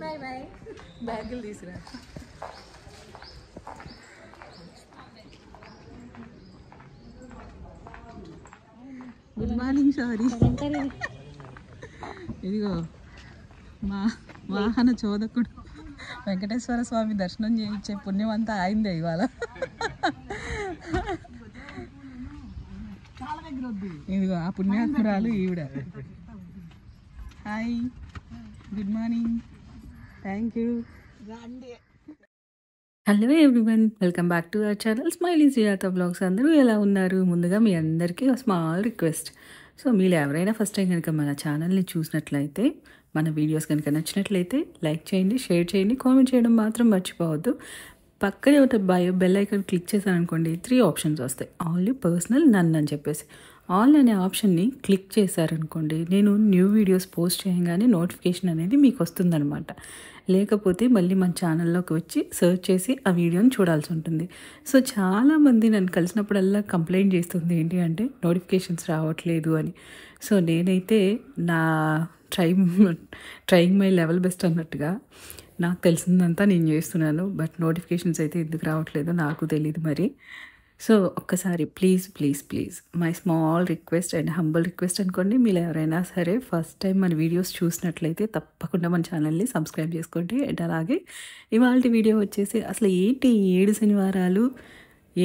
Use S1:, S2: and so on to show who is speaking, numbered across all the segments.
S1: Bye bye బ్యాగులు తీసురా. Good morning. Sorry, ఇదిగో మా వాహన చోదకుడు వెంకటేశ్వర స్వామి దర్శనం చేయించే పుణ్యం అంతా ఆయిందే ఇవాళ. ఇదిగో ఆ పుణ్యాత్మురాలు ఈవిడ. Hi, good morning. Thank you. Hello everyone, welcome back to our channel smiley Sujatha blogs. అందరూ ఎలా ఉన్నారు? ముందుగా మీ అందరికీ ఒక స్మాల్ రిక్వెస్ట్. సో మీరు ఎవరైనా ఫస్ట్ టైం కనుక మన ఛానల్ని చూసినట్లయితే, మన వీడియోస్ కనుక నచ్చినట్లయితే లైక్ చేయండి, షేర్ చేయండి, కామెంట్ చేయడం మాత్రం మర్చిపోవద్దు. పక్కనే ఒక బెల్ ఐకాన్ క్లిక్ చేశారనుకోండి, 3 ఆప్షన్స్ వస్తాయి. ఆల్ పర్సనల్, నన్ అని చెప్పేసి. ఆల్ అనే ఆప్షన్ని క్లిక్ చేశారనుకోండి, నేను న్యూ వీడియోస్ పోస్ట్ చేయగానే నోటిఫికేషన్ అనేది మీకు వస్తుందన్నమాట. లేకపోతే మళ్ళీ మన ఛానల్లోకి వచ్చి సెర్చ్ చేసి ఆ వీడియోని చూడాల్సి ఉంటుంది. సో చాలామంది నన్ను కలిసినప్పుడల్లా కంప్లైంట్ చేస్తుంది ఏంటి అంటే నోటిఫికేషన్స్ రావట్లేదు అని. సో నేనైతే నా ట్రైయింగ్ మై లెవెల్ బెస్ట్ అన్నట్టుగా నాకు తెలిసిందంతా నేను చేస్తున్నాను. బట్ నోటిఫికేషన్స్ అయితే ఎందుకు రావట్లేదో నాకు తెలియదు మరి. సో ఒక్కసారి please please please my small request and humble request అనుకోండి. మీరు ఎవరైనా సరే ఫస్ట్ టైం మన వీడియోస్ చూసినట్లయితే తప్పకుండా మన ఛానల్ని సబ్స్క్రైబ్ చేసుకోండి. అండ్ అలాగే ఇవాళ వీడియో వచ్చేసి అసలు ఏంటి 7 శనివారాలు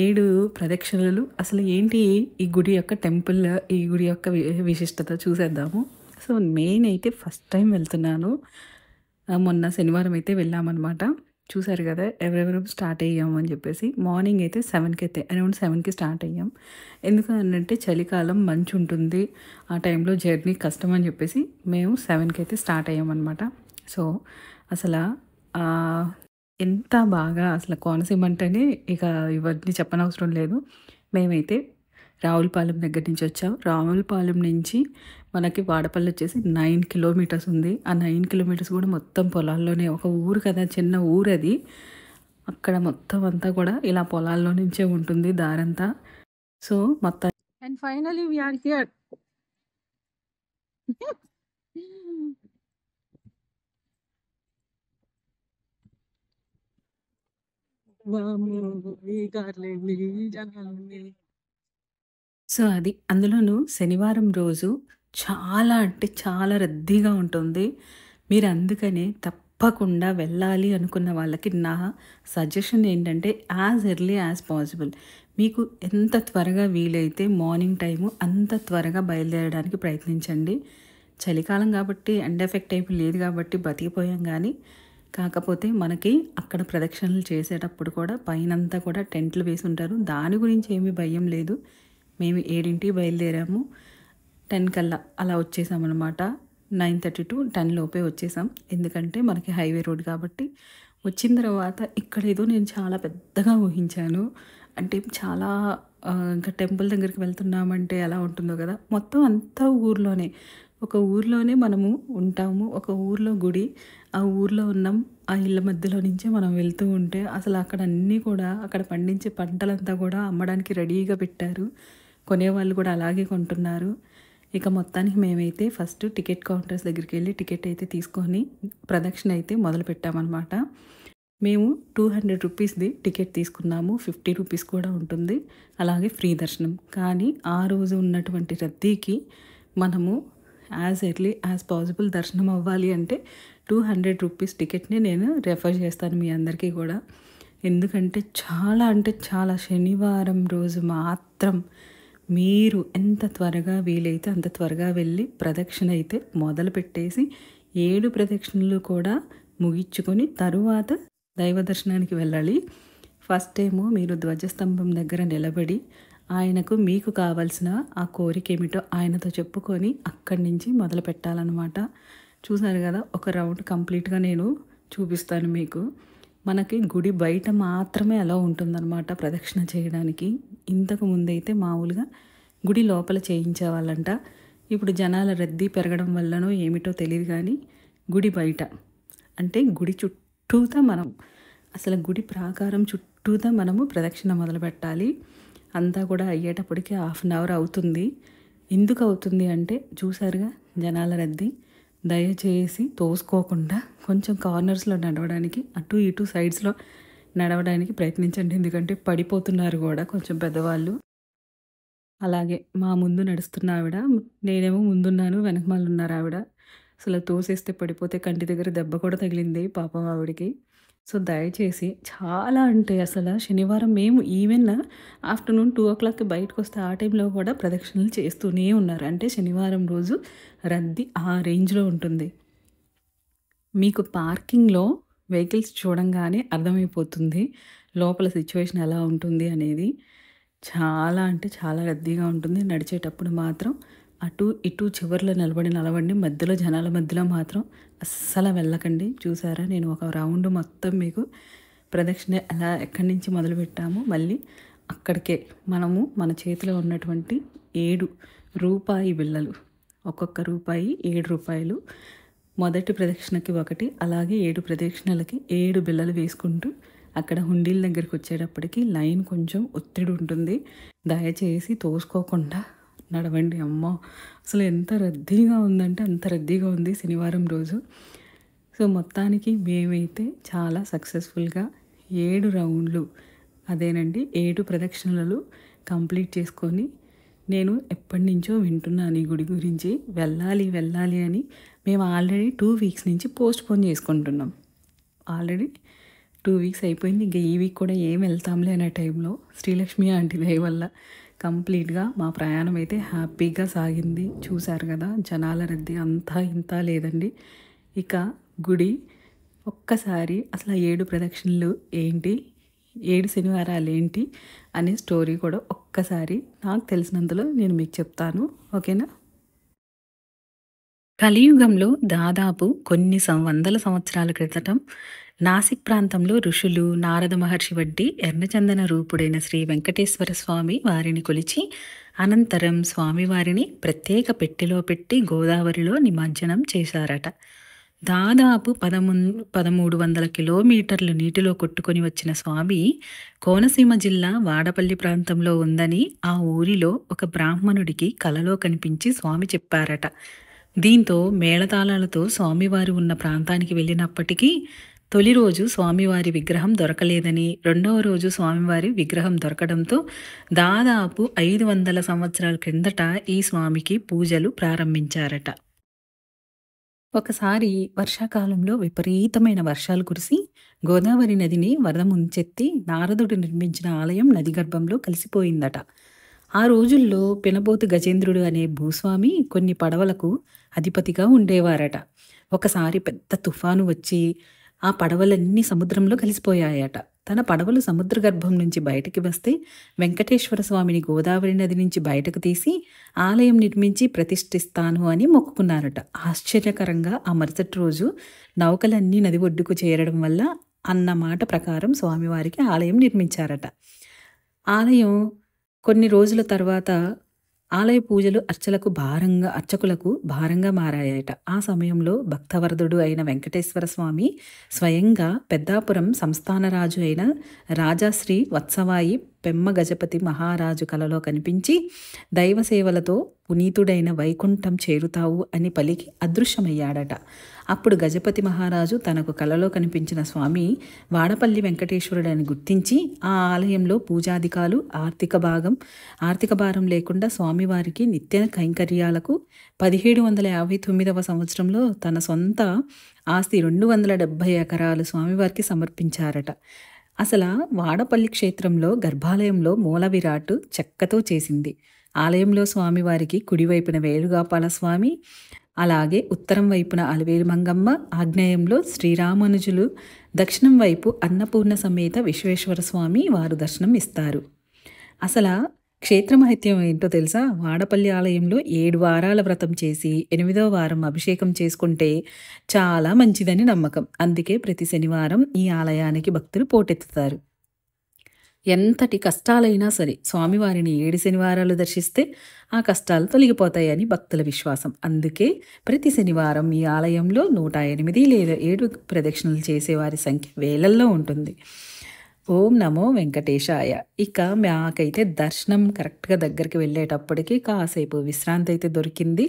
S1: 7 ప్రదక్షిణలు, అసలు ఏంటి ఈ గుడి యొక్క టెంపుల్, ఈ గుడి యొక్క విశిష్టత చూసేద్దాము. సో మెయిన్ అయితే ఫస్ట్ టైం వెళ్తున్నాను. మొన్న శనివారం అయితే వెళ్ళామన్నమాట. చూసారు కదా ఎవరెవరు స్టార్ట్ అయ్యాము అని చెప్పేసి. మార్నింగ్ అయితే 7కి అయితే అరౌండ్ 7కి స్టార్ట్ అయ్యాం. ఎందుకంటే చలికాలం మంచు ఉంటుంది, ఆ టైంలో జర్నీ కష్టం అని చెప్పేసి మేము 7కి అయితే స్టార్ట్ అయ్యామన్నమాట. సో అసలు ఎంత బాగా అసలు కోనసీమ అంటేనే ఇక ఇవన్నీ చెప్పనవసరం లేదు. మేమైతే రావులపాలెం దగ్గర నుంచి వచ్చాం. రావులపాలెం నుంచి మనకి వాడపల్లి వచ్చేసి 9 కిలోమీటర్స్ ఉంది. ఆ 9 కిలోమీటర్స్ కూడా మొత్తం పొలాల్లోనే. ఒక ఊరు కదా, చిన్న ఊరు అది. అక్కడ మొత్తం అంతా కూడా ఇలా పొలాల్లో నుంచే ఉంటుంది దారంతా. సో మొత్తం and finally we are here. So అది అందులోనూ శనివారం రోజు చాలా అంటే చాలా రద్దీగా ఉంటుంది. మీరు అందుకనే తప్పకుండా వెళ్ళాలి అనుకున్న వాళ్ళకి నా సజెషన్ ఏంటంటే యాజ్ ఎర్లీ యాజ్ పాసిబుల్, మీకు ఎంత త్వరగా వీలైతే మార్నింగ్ టైము అంత త్వరగా బయలుదేరడానికి ప్రయత్నించండి. చలికాలం కాబట్టి ఎండ ఎఫెక్ట్ అయిపోయి లేదు కాబట్టి బతికిపోయాం. కానీ కాకపోతే మనకి అక్కడ ప్రదక్షిణలు చేసేటప్పుడు కూడా పైనంతా కూడా టెంట్లు వేసి ఉంటారు. దాని గురించి ఏమీ భయం లేదు. మేము 7ంటికి బయలుదేరాము, 10 కల్లా అలా వచ్చేసామన్నమాట. 9:30 to 10 లోపే వచ్చేసాం. ఎందుకంటే మనకి హైవే రోడ్ కాబట్టి. వచ్చిన తర్వాత ఇక్కడ ఏదో నేను చాలా పెద్దగా ఊహించాను. అంటే చాలా ఇంకా టెంపుల్ దగ్గరికి వెళ్తున్నామంటే ఎలా ఉంటుందో కదా, మొత్తం అంతా ఊర్లోనే. ఒక ఊర్లోనే మనము ఉంటాము, ఒక ఊర్లో గుడి, ఆ ఊర్లో ఉన్నాం. ఆ ఇళ్ళ మధ్యలో నుంచే మనం వెళ్తూ ఉంటే అసలు అక్కడ అన్నీ కూడా అక్కడ పండించే పంటలంతా కూడా అమ్మడానికి రెడీగా పెట్టారు. కొనేవాళ్ళు కూడా అలాగే కొంటున్నారు. ఇక మొత్తానికి మేమైతే ఫస్ట్ టికెట్ కౌంటర్స్ దగ్గరికి వెళ్ళి టికెట్ అయితే తీసుకొని ప్రదక్షిణ అయితే మొదలు పెట్టామన్నమాట. మేము 200 రూపీస్ది టికెట్ తీసుకున్నాము. 50 రూపీస్ కూడా ఉంటుంది, అలాగే ఫ్రీ దర్శనం. కానీ ఆ రోజు ఉన్నటువంటి రద్దీకి మనము యాజ్ ఎర్లీ యాజ్ పాసిబుల్ దర్శనం అవ్వాలి అంటే 200 రూపీస్ టికెట్ని నేను రెఫర్ చేస్తాను మీ అందరికీ కూడా. ఎందుకంటే చాలా అంటే చాలా శనివారం రోజు మాత్రం మీరు ఎంత త్వరగా వీలైతే అంత త్వరగా వెళ్ళి ప్రదక్షిణ అయితే మొదలు పెట్టేసి 7 ప్రదక్షిణలు కూడా ముగించుకొని తరువాత దైవ దర్శనానికి వెళ్ళాలి. ఫస్ట్ ఏమో మీరు ధ్వజస్తంభం దగ్గర నిలబడి ఆయనకు మీకు కావాల్సిన ఆ కోరిక ఏమిటో ఆయనతో చెప్పుకొని అక్కడి నుంచి మొదలు పెట్టాలన్నమాట. చూసారు కదా, ఒక రౌండ్ కంప్లీట్గా నేను చూపిస్తాను మీకు. మనకి గుడి బయట మాత్రమే అలా ఉంటుందన్నమాట ప్రదక్షిణ చేయడానికి. ఇంతకు ముందైతే మామూలుగా గుడి లోపల చేయించేవాళ్ళంట. ఇప్పుడు జనాల రద్దీ పెరగడం వల్లనో ఏమిటో తెలీదు గానీ, గుడి బయట అంటే గుడి చుట్టూతా మనం అసలు గుడి ప్రాకారం చుట్టూతా మనము ప్రదక్షిణ మొదలుపెట్టాలి. అంతా కూడా అయ్యేటప్పటికి హాఫ్ అన్ అవర్ అవుతుంది. ఎందుకు అవుతుంది అంటే చూసారుగా జనాల రద్దీ. దయచేసి తోసుకోకుండా కొంచెం కార్నర్స్లో నడవడానికి, అటు ఇటు సైడ్స్లో నడవడానికి ప్రయత్నించండి. ఎందుకంటే పడిపోతున్నారు కూడా కొంచెం పెద్దవాళ్ళు. అలాగే మా ముందు నడుస్తున్న ఆవిడ, నేనేమో ముందున్నాను, వెనకమాల ఉన్నారు ఆవిడ. అసలు తోసేస్తే పడిపోతే కంటి దగ్గర దెబ్బ కూడా తగిలింది పాపం ఆవిడకి. సో, దయచేసి చాలా అంటే అసలు శనివారం మేము ఈవెన్ ఆఫ్టర్‌నూన్ 2:00కి బయటకొస్తే ఆ టైంలో కూడా ప్రదక్షిణలు చేస్తూనే ఉన్నారు. అంటే శనివారం రోజు రద్దీ ఆ రేంజ్‌లో ఉంటుంది. మీకు పార్కింగ్‌లో వెహికల్స్ చూడంగానే అర్థమైపోతుంది. లోపల సిట్యుయేషన్ ఎలా ఉంటుంది అనేది. చాలా అంటే చాలా రద్దీగా ఉంటుంది. నడిచేటప్పుడు మాత్రం అటు ఇటు చివర్లో నిలబడండి. మధ్యలో జనాల మధ్యలో మాత్రం అస్సలు వెళ్ళకండి. చూసారా నేను ఒక రౌండ్ మొత్తం మీకు ప్రదక్షిణ ఎలా ఎక్కడి నుంచి మొదలుపెట్టామో మళ్ళీ అక్కడికే మనము మన చేతిలో ఉన్నటువంటి 7 రూపాయి బిళ్ళలు, ఒక్కొక్క రూపాయి రూ. 7. మొదటి ప్రదక్షిణకి 1, అలాగే 7 ప్రదక్షిణలకి 7 బిళ్ళలు వేసుకుంటూ అక్కడ హుండీల దగ్గరికి వచ్చేటప్పటికి లైన్ కొంచెం ఒత్తిడి ఉంటుంది. దయచేసి తోసుకోకుండా నడవండి. అమ్మో! అసలు ఎంత రద్దీగా ఉందంటే అంత రద్దీగా ఉంది శనివారం రోజు. సో, మొత్తానికి మేమైతే చాలా సక్సెస్‌ఫుల్‌గా 7 రౌండ్లు అదేనండి 7 ప్రదక్షిణలు కంప్లీట్ చేసుకొని, నేను ఎప్పటినుంచో వింటున్నాను ఈ గుడి గురించి. వెళ్ళాలి అని మేము ఆల్రెడీ 2 వీక్స్ నుంచి పోస్ట్‌పోన్ చేసుకుంటున్నాం. ఆల్రెడీ 2 వీక్స్ అయిపోయింది. ఇంక ఈ వీక్ కూడా ఏం వెళ్తాంలే అనే టైంలో శ్రీలక్ష్మి ఆంటీ దయ వల్ల కంప్లీట్‌గా మా ప్రయాణం అయితే హ్యాపీగా సాగింది. చూసారు కదా జనాల రద్దీ అంతా ఇంత లేదండి. ఇక గుడి ఒక్కసారి అసలు 7 ప్రదక్షిణలు ఏంటి, 7 శనివారాలు ఏంటి అనే స్టోరీ కూడా ఒక్కసారి నాకు తెలిసినంతలో నేను మీకు చెప్తాను. ఓకేనా? కలియుగంలో దాదాపు కొన్ని వందల సంవత్సరాల క్రితం నాసిక్ ప్రాంతంలో ఋషులు నారద మహర్షి వంటి ఎర్రచందన రూపుడైన శ్రీ వెంకటేశ్వర స్వామి వారిని కొలిచి అనంతరం స్వామివారిని ప్రత్యేక పెట్టెలో పెట్టి గోదావరిలో నిమజ్జనం చేశారట. దాదాపు 1300 కిలోమీటర్లు నీటిలో కొట్టుకొని వచ్చిన స్వామి కోనసీమ జిల్లా వాడపల్లి ప్రాంతంలో ఉందని ఆ ఊరిలో ఒక బ్రాహ్మణుడికి కలలో కనిపించి స్వామి చెప్పారట. దీంతో మేళతాళాలతో స్వామివారు ఉన్న ప్రాంతానికి వెళ్ళినప్పటికీ తొలి రోజు స్వామివారి విగ్రహం దొరకలేదని, రెండవ రోజు స్వామివారి విగ్రహం దొరకడంతో దాదాపు 500 సంవత్సరాల క్రిందట ఈ స్వామికి పూజలు ప్రారంభించారట. ఒకసారి వర్షాకాలంలో విపరీతమైన వర్షాలు కురిసి గోదావరి నదిని వరద ముంచెత్తి నారదుడు నిర్మించిన ఆలయం నది గర్భంలో కలిసిపోయిందట. ఆ రోజుల్లో పెనబోతు గజేంద్రుడు అనే భూస్వామి కొన్ని పడవలకు అధిపతిగా ఉండేవారట. ఒకసారి పెద్ద తుఫాను వచ్చి ఆ పడవలన్నీ సముద్రంలో కలిసిపోయాయట. తన పడవలు సముద్ర గర్భం నుంచి బయటికి వస్తే వెంకటేశ్వర స్వామిని గోదావరి నది నుంచి బయటకు తీసి ఆలయం నిర్మించి ప్రతిష్ఠిస్తాను అని మొక్కుకున్నారట. ఆశ్చర్యకరంగా ఆ మరుసటి రోజు నౌకలన్నీ నది ఒడ్డుకు చేరడం వల్ల అన్న మాట ప్రకారం స్వామివారికి ఆలయం నిర్మించారట. ఆలయం కొన్ని రోజుల తర్వాత ఆలయ పూజలు అర్చకులకు భారంగా మారాయట. ఆ సమయంలో భక్తవరదుడు అయిన వెంకటేశ్వర స్వామి స్వయంగా పెద్దాపురం సంస్థానరాజు అయిన రాజాశ్రీ వత్సవాయి పెమ్మ గజపతి మహారాజు కలలో కనిపించి దైవ సేవలతో పునీతుడైన వైకుంఠం చేరుతావు అని పలికి అదృశ్యమయ్యాడట. అప్పుడు గజపతి మహారాజు తనకు కలలో కనిపించిన స్వామి వాడపల్లి వెంకటేశ్వరుడని గుర్తించి ఆ ఆలయంలో పూజాధికాలు ఆర్థిక భారం లేకుండా స్వామివారికి నిత్య కైంకర్యాలకు 1759వ సంవత్సరంలో తన సొంత ఆస్తి 270 ఎకరాలు స్వామివారికి సమర్పించారట. అసలు వాడపల్లి క్షేత్రంలో గర్భాలయంలో మూల విరాట్ చెక్కతో చేసింది. ఆలయంలో స్వామివారికి కుడివైపున వేణుగోపాల స్వామి, అలాగే ఉత్తరం వైపున అలవేలు మంగమ్మ, ఆగ్నేయంలో శ్రీరామానుజులు, దక్షిణం వైపు అన్నపూర్ణ సమేత విశ్వేశ్వర స్వామి వారు దర్శనం ఇస్తారు. అసలు క్షేత్ర మహత్యం ఏంటో తెలుసా? వాడపల్లి ఆలయంలో 7 వారాల వ్రతం చేసి, 8వ వారం అభిషేకం చేసుకుంటే చాలా మంచిదని నమ్మకం. అందుకే ప్రతి శనివారం ఈ ఆలయానికి భక్తులు పోటెత్తుతారు. ఎంతటి కష్టాలైనా సరే స్వామివారిని 7 శనివారాలు దర్శిస్తే ఆ కష్టాలు తొలగిపోతాయని భక్తుల విశ్వాసం. అందుకే ప్రతి శనివారం ఈ ఆలయంలో 108 లేదా 7 ప్రదక్షిణలు చేసేవారి సంఖ్య వేలల్లో ఉంటుంది. ఓం నమో వెంకటేశాయ. ఇక మాకైతే దర్శనం కరెక్ట్‌గా దగ్గరికి వెళ్ళేటప్పటికి కాసేపు విశ్రాంతి అయితే దొరికింది.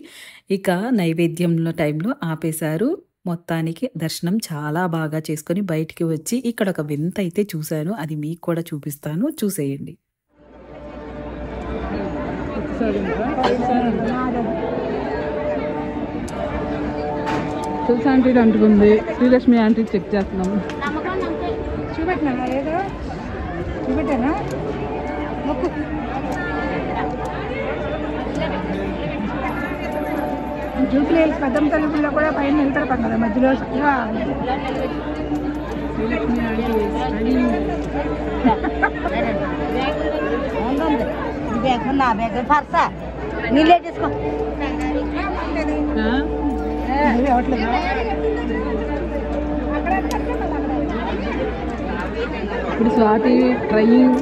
S1: ఇక నైవేద్యంలో టైంలో ఆపేశారు. మొత్తానికి దర్శనం చాలా బాగా చేసుకొని బయటికి వచ్చి ఇక్కడ ఒక వింత అయితే చూశాను. అది మీకు కూడా చూపిస్తాను. చూసేయండి.
S2: తులసి ఆంటీ అంటుకుంది, శ్రీలక్ష్మి ఆంటీ చెక్ చేస్తున్నాము.
S3: చూపెట్టినా ఏదో చూపెట్టానా జూబ్లీ హిల్స్ పెద్దమ్మ తల్లి గుడిలో కూడా పైన నిలబెడతాం కదా మధ్యలో చక్కగా
S2: శ్రీలక్ష్మి ఆంటీ
S3: నీళ్ళే తీసుకో
S2: ఇప్పుడు Swathi training.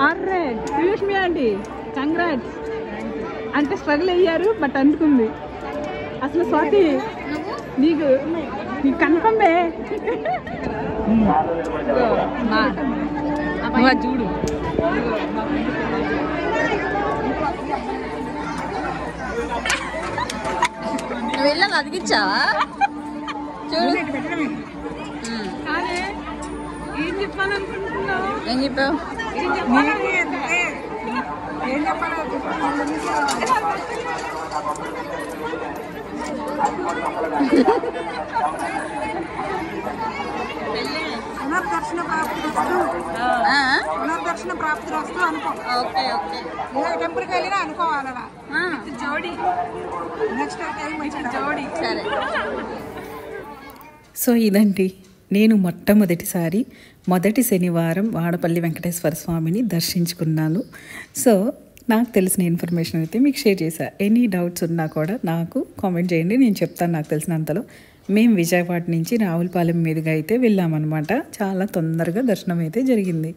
S2: Array Srilakshmi aunty congrats. అంటే స్ట్రగుల్ అయ్యారు బట్ అందుకుంది. అసలు స్వాతి నీకు కన్ఫర్మే. చూడు
S4: నువ్వు వెళ్ళాలి అదిగిచ్చావా చూడు.
S2: ఏం చెప్పాలనుకుంటున్నావు?
S4: ఏం చెప్పావు?
S3: పునర్దర్శన ప్రాప్తి వస్తూ అనుకో.
S4: ఓకే ఓకే
S3: ఏ టెంపుల్కి వెళ్ళినా అనుకోవాలరా జోడి నెక్స్ట్ టైం వచ్చి జోడి.
S4: సరే.
S1: సో ఇదండి నేను మొదటి శనివారం వాడపల్లి వెంకటేశ్వర స్వామిని దర్శించుకున్నాను. సో నాకు తెలిసిన ఇన్ఫర్మేషన్ అయితే మీకు షేర్ చేశా. ఎనీ డౌట్స్ ఉన్నా కూడా నాకు కామెంట్ చేయండి, నేను చెప్తాను నాకు తెలిసినంతలో. మేము విజయవాడ నుంచి రావులపాలెం మీదుగా అయితే వెళ్ళామన్నమాట. చాలా తొందరగా దర్శనం అయితే జరిగింది.